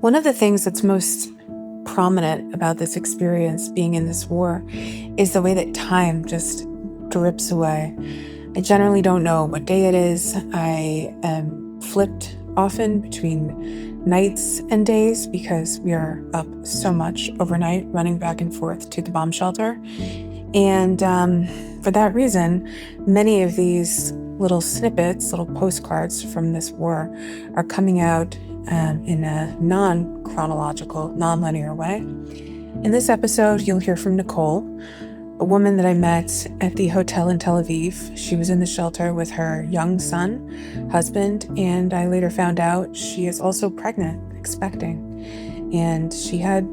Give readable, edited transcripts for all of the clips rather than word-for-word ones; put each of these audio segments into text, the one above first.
One of the things that's most prominent about this experience, being in this war, is the way that time just drips away. I generally don't know what day it is. I am flipped often between nights and days because we are up so much overnight, running back and forth to the bomb shelter. And for that reason, many of these little snippets, little postcards from this war are coming out in a non-chronological, non-linear way. In this episode, you'll hear from Nicole, a woman that I met at the hotel in Tel Aviv. She was in the shelter with her young son, husband, and I later found out she is also pregnant, expecting. And she had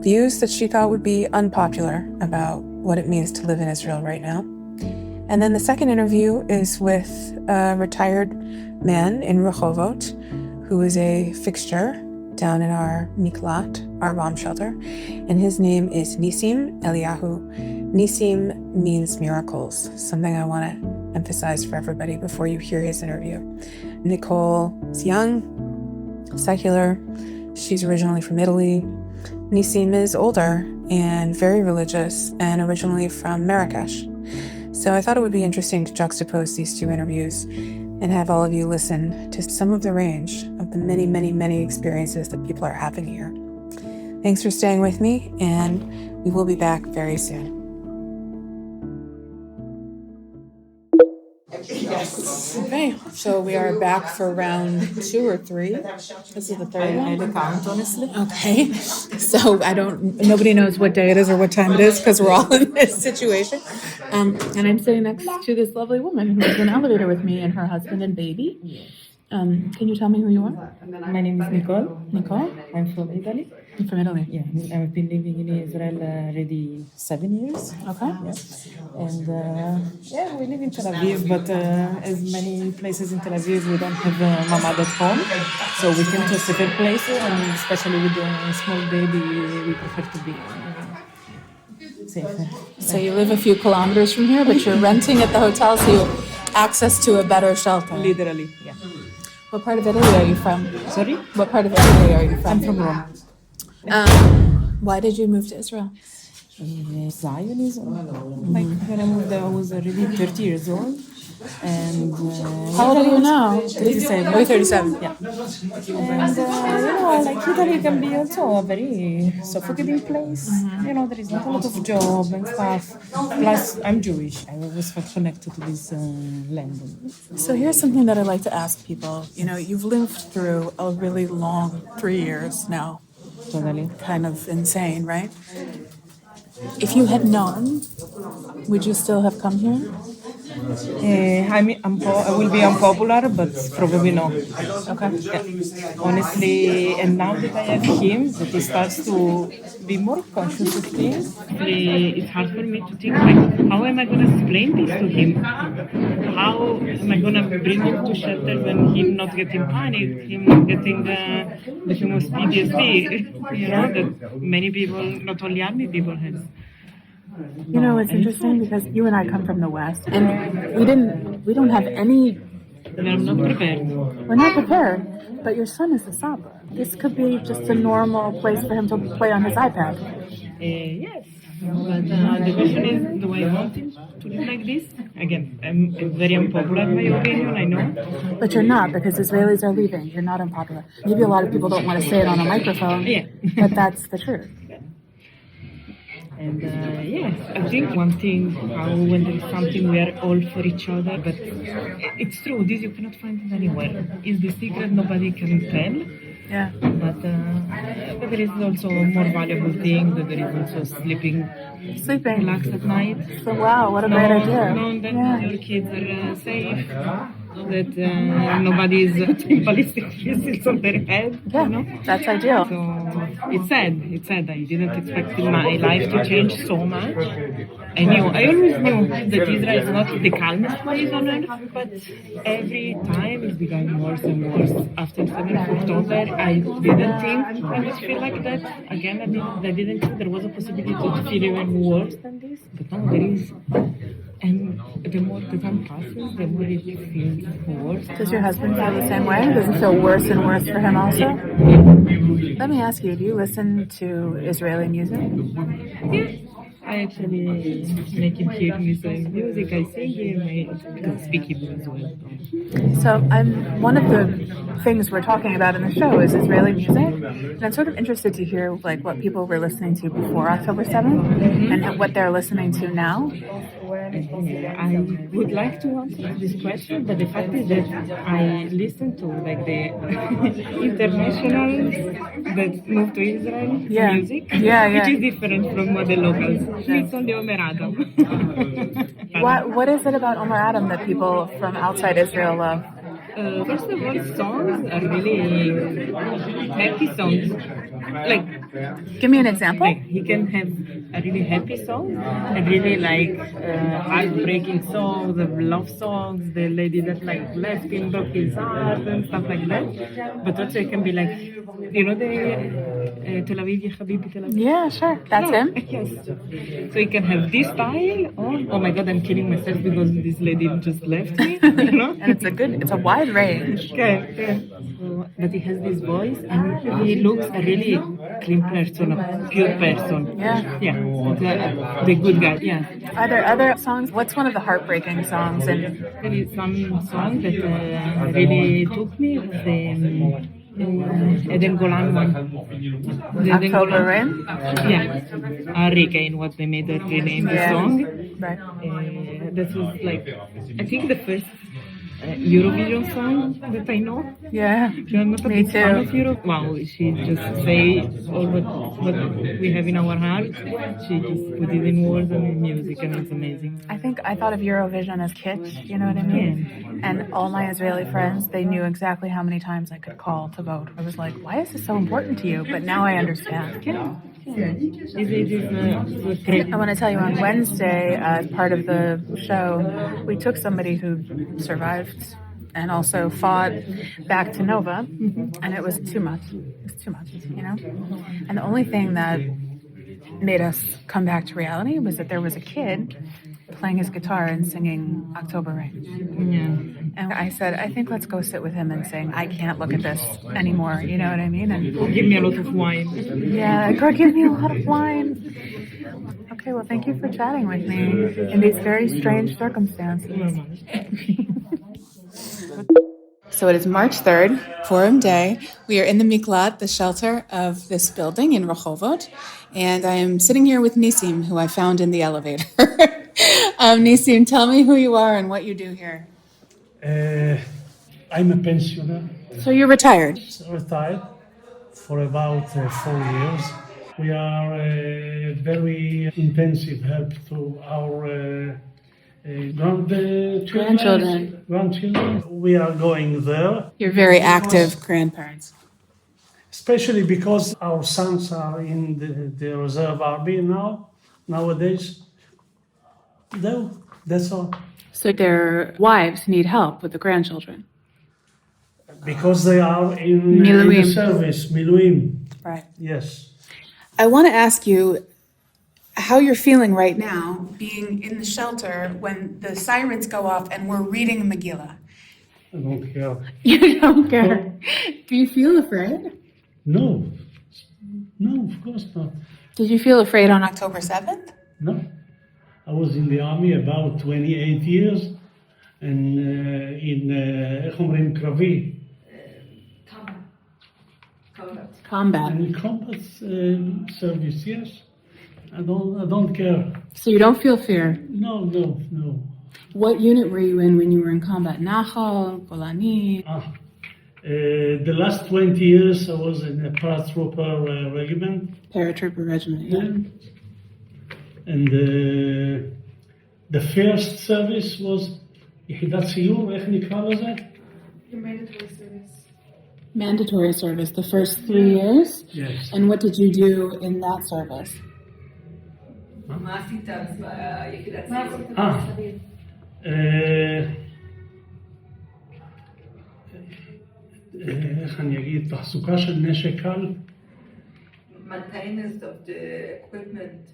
views that she thought would be unpopular about what it means to live in Israel right now. And then the second interview is with a retired man in Rehovot, who is a fixture down in our miklat, our bomb shelter, and his name is Nissim Eliyahu. Nissim means miracles, something I want to emphasize for everybody before you hear his interview. Nicole is young, secular, she's originally from Italy. Nissim is older and very religious and originally from Marrakesh. So I thought it would be interesting to juxtapose these two interviews and have all of you listen to some of the range of the many, many, many experiences that people are having here. Thanks for staying with me, and we will be back very soon. Okay, so we are back for round 2 or 3. This is the third one. I don't count, honestly. Okay, so nobody knows what day it is or what time it is because we're all in this situation. And I'm sitting next to this lovely woman who's in an elevator with me and her husband and baby. Can you tell me who you are? My name is Nicole. Nicole? I'm from Italy. You're from Italy? Yeah, I've been living in Israel already 7 years. Okay. Yeah. And we live in Tel Aviv, but as many places in Tel Aviv, we don't have a mamad at home. So we came to a safer place, and especially with a small baby, we prefer to be safer. So you live a few kilometers from here, but you're renting at the hotel, so you have access to a better shelter. Literally, yeah. What part of Italy are you from? Sorry? What part of Italy are you from? I'm from Rome. Why did you move to Israel? Zionism. Like when I moved there, I was already 30 years old. And how old are you now? 37. Oh, you're 37. Yeah. And like Italy can be also a very suffocating place. Mm-hmm. There is not a lot of job and stuff. Plus, I'm Jewish. I always felt connected to this land. So here's something that I like to ask people. You've lived through a really long 3 years now. Totally. Kind of insane, right? If you had known, would you still have come here? I will be unpopular, but probably no. Okay. Yeah. Honestly, and now that I have him, that he starts to be more conscious of things, it's hard for me to think, how am I going to explain this to him? How am I going to bring him to shelter when him not getting panicked, him not getting the famous PTSD, that many people, not only army people have. It's interesting because you and I come from the West, and we don't have any. We're not prepared. We're not prepared, but your son is a Saba. This could be just a normal place for him to play on his iPad. Yes, but the question is, do I want him to live like this? Again, I'm very unpopular in my opinion, I know. But you're not, because Israelis are leaving. You're not unpopular. Maybe a lot of people don't want to say it on a microphone, but that's the truth. And I think one thing, when there is something, we are all for each other, but it's true, this you cannot find it anywhere. It's the secret nobody can tell. Yeah. But there is also a more valuable thing, that there is also sleeping relaxed at night. So wow, what a great idea. Knowing that your kids are safe, that nobody is taking ballistic missiles on their head. Yeah, that's ideal. So it's sad. I didn't expect my life to change so much. I always knew that Israel is not the calmest place on earth, but every time it's becoming worse and worse. After 7th of October, I didn't think I would feel like that. Again, I didn't think there was a possibility to feel even worse than this. But now there is. And the more the time passes, the more it feels worse. Does your husband feel the same way? Does it feel worse and worse for him also? Let me ask you, do you listen to Israeli music? I actually make him hear me saying music. I sing him. I can speak Hebrew as well. So one of the things we're talking about in the show is Israeli music, and I'm sort of interested to hear like what people were listening to before October 7th and what they're listening to now. I would like to answer this question, but the fact is that I listen to like the internationals that move to Israel music, which is different from what the locals. It's only Omer Adam. What is it about Omer Adam that people from outside Israel love? First of all, songs are really happy songs. Like, give me an example. Like, he can have a really happy song and really like heartbreaking songs, love songs. The lady that like left him, broke his heart, and stuff like that. But also it can be like, you know, the Tel Aviv, Ya Habibi, Tel Aviv. Yeah, sure, that's him. Yes. So you can have this style. Oh my God, I'm killing myself because this lady just left me. You know? And it's a wide range. Okay. So, but he has this voice, and he looks a really clean person, a pure person. Yeah. The good guy. Yeah. Are there other songs? What's one of the heartbreaking songs? And there is some song that really took me. The Eden Golan one. October Rain? Yeah. Hurricane, what they made her rename the song. Right. That was like, I think the first Eurovision song that I know. Yeah, me too. Wow, she just say all what we have in our heart. She just put it in words and in music, and it's amazing. I thought of Eurovision as kitsch, you know what I mean? Yeah. And all my Israeli friends, they knew exactly how many times I could call to vote. I was like, why is this so important to you? But now I understand. Yeah. I want to tell you, on Wednesday, as part of the show, we took somebody who survived and also fought back to Nova, and it was too much. It was too much, you know? And the only thing that made us come back to reality was that there was a kid playing his guitar and singing October Rain. Yeah. And I said, I think let's go sit with him and sing, I can't look at this anymore, you know what I mean? And give me a lot of wine. Yeah, go give me a lot of wine. Okay, well, thank you for chatting with me in these very strange circumstances. So it is March 3rd, Purim Day. We are in the Miklat, the shelter of this building in Rehovot, and I am sitting here with Nissim, who I found in the elevator. Nissim, tell me who you are and what you do here. I'm a pensioner. So you're retired? Retired for about 4 years. We are very intensive help to our grandchildren. We are going there. You're very active grandparents. Especially because our sons are in the reserve army nowadays. No, that's all. So their wives need help with the grandchildren? Because they are in the service, Miluim. Right. Yes. I want to ask you how you're feeling right now, being in the shelter when the sirens go off and we're reading Megillah. I don't care. You don't care? Do you feel afraid? No, of course not. Did you feel afraid on October 7th? No. I was in the army about 28 years, and in Kravi. Combat. In combat service, yes. I don't care. So you don't feel fear? No. What unit were you in when you were in combat? Nachal, Golani? The last 20 years I was in a paratrooper regiment. Paratrooper regiment, yeah. And the first service was יחידת סיור, איך נקרא לזה? Mandatory service. Mandatory service, the first 3 years? Yes. And what did you do in that service? מה עשית ביחידת סיור? איך אני אגיד, תחזוקה של נשק קל. Maintenance of the equipment.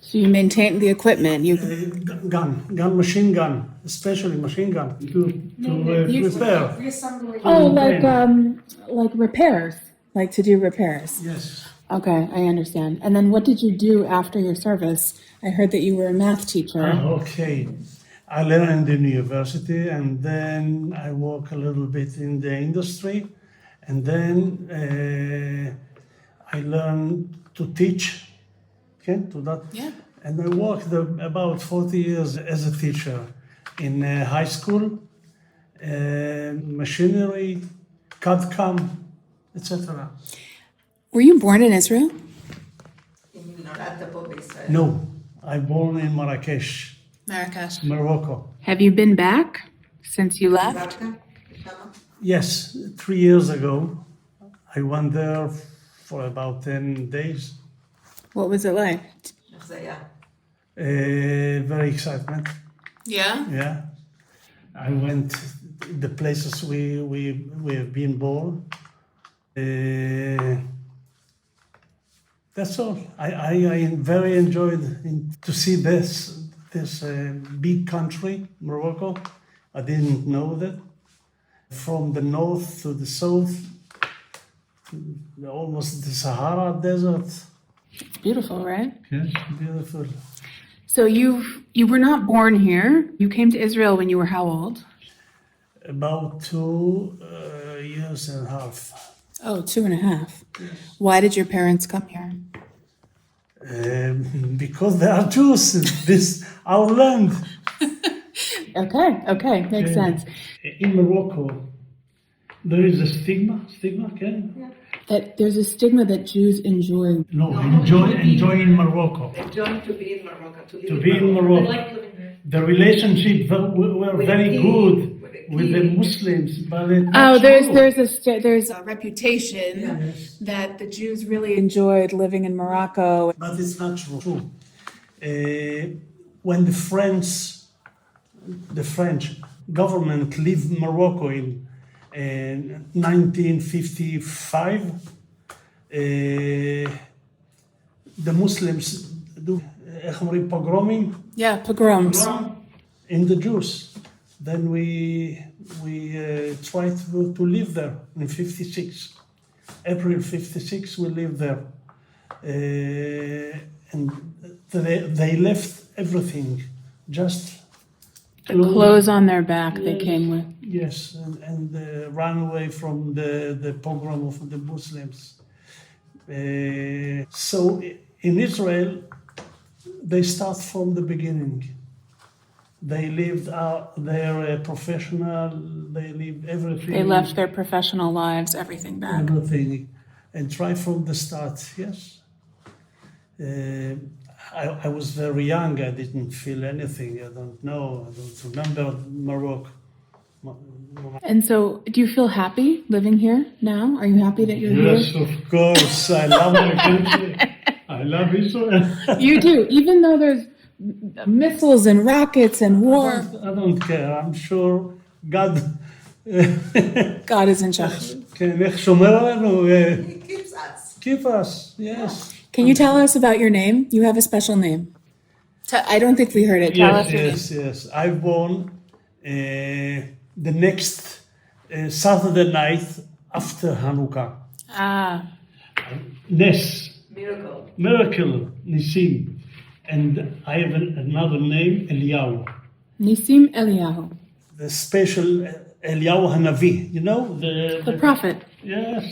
So you maintain the equipment. You Machine gun, especially machine gun to repair. oh, like repairs, like to do repairs. Yes. Okay, I understand. And then what did you do after your service? I heard that you were a math teacher. Okay. I learned in university, and then I work a little bit in the industry, and then I learned to teach. Okay, to that. Yeah. And I worked about 40 years as a teacher in high school, machinery, CAD/CAM, etc. Were you born in Israel? No, I born in Marrakesh, Marrakesh. Morocco. Have you been back since you left? Yes, 3 years ago, I went there for about 10 days. What was it like? Very excitement. Yeah. Yeah, I went the places we have been born. That's all. I very enjoyed to see this big country, Morocco. I didn't know that. From the north to the south, almost the Sahara Desert. It's beautiful, right? Yes, beautiful. So you were not born here. You came to Israel when you were how old? About 2 years and a half. Oh, 2.5. Why did your parents come here? Because they are Jews. This our land. Okay, makes sense. In Morocco, there is a stigma, okay? That there's a stigma that Jews enjoy. No, enjoy in Morocco. Enjoying to be in Morocco. To be in Morocco. Like living there. The relationship were very good with the Muslims, but there's a reputation that the Jews really enjoyed living in Morocco. But it's not true. When the French government leave Morocco in 1955, the Muslims do pogroming. Yeah, pogroms. In the Jews. Then we tried to live there in 56. April 56, we lived there. And they left everything, just The clothes on their back they came with. Yes, and ran away from the pogrom of the Muslims. So in Israel, they start from the beginning. They lived out their professional, they lived everything. They left their professional lives, everything back. Everything, and try from the start, yes. I was very young, I didn't feel anything, I don't know, I don't remember Morocco. And so, do you feel happy living here now? Are you happy that you're here? Yes, of course, I love my country. I love Israel. You do, even though there's missiles and rockets and war. I don't care. I'm sure God is in charge. איך שומר עלינו. Keep us, yes. Can you tell us about your name? You have a special name. I don't think we heard it. Tell us your name. Yes. I born the next Saturday night after Hanukkah. Nes. Miracle. Nissim. And I have another name, Eliyahu. Nissim Eliyahu. The special Eliyahu Hanavi, you know? The prophet. Yes.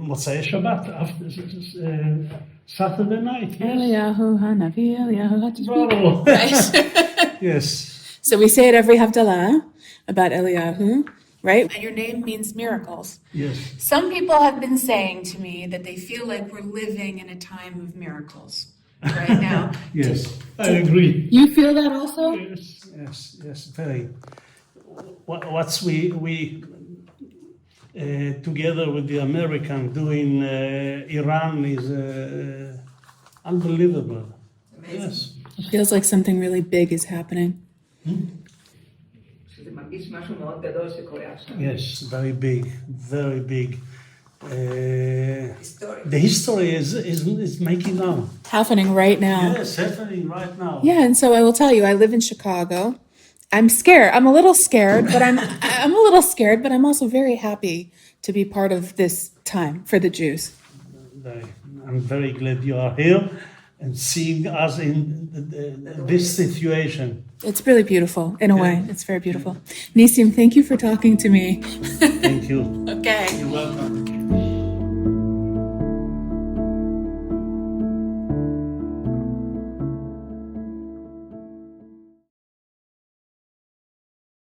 Motzei Shabbat, after Saturday night, yes. Eliyahu Hanavi, Eliyahu Hatishbi. Yes. So we say it every Havdalah about Eliyahu, right? And your name means miracles. Yes. Some people have been saying to me that they feel like we're living in a time of miracles right now. Yes, I agree. You feel that also? Yes, very. What's we together with the American doing Iran is unbelievable. Amazing. Yes. It feels like something really big is happening. שזה מרגיש משהו מאוד גדול שקורה עכשיו. Yes, very big, very big. Story. The history is making now. Happening right now. Yes, happening right now. Yeah, and so I will tell you, I live in Chicago. I'm scared. I'm a little scared, but I'm a little scared, but I'm also very happy to be part of this time for the Jews. I'm very glad you are here and seeing us in this situation. It's really beautiful, in a way. It's very beautiful. Nissim, thank you for talking to me. Thank you. Okay. You're welcome.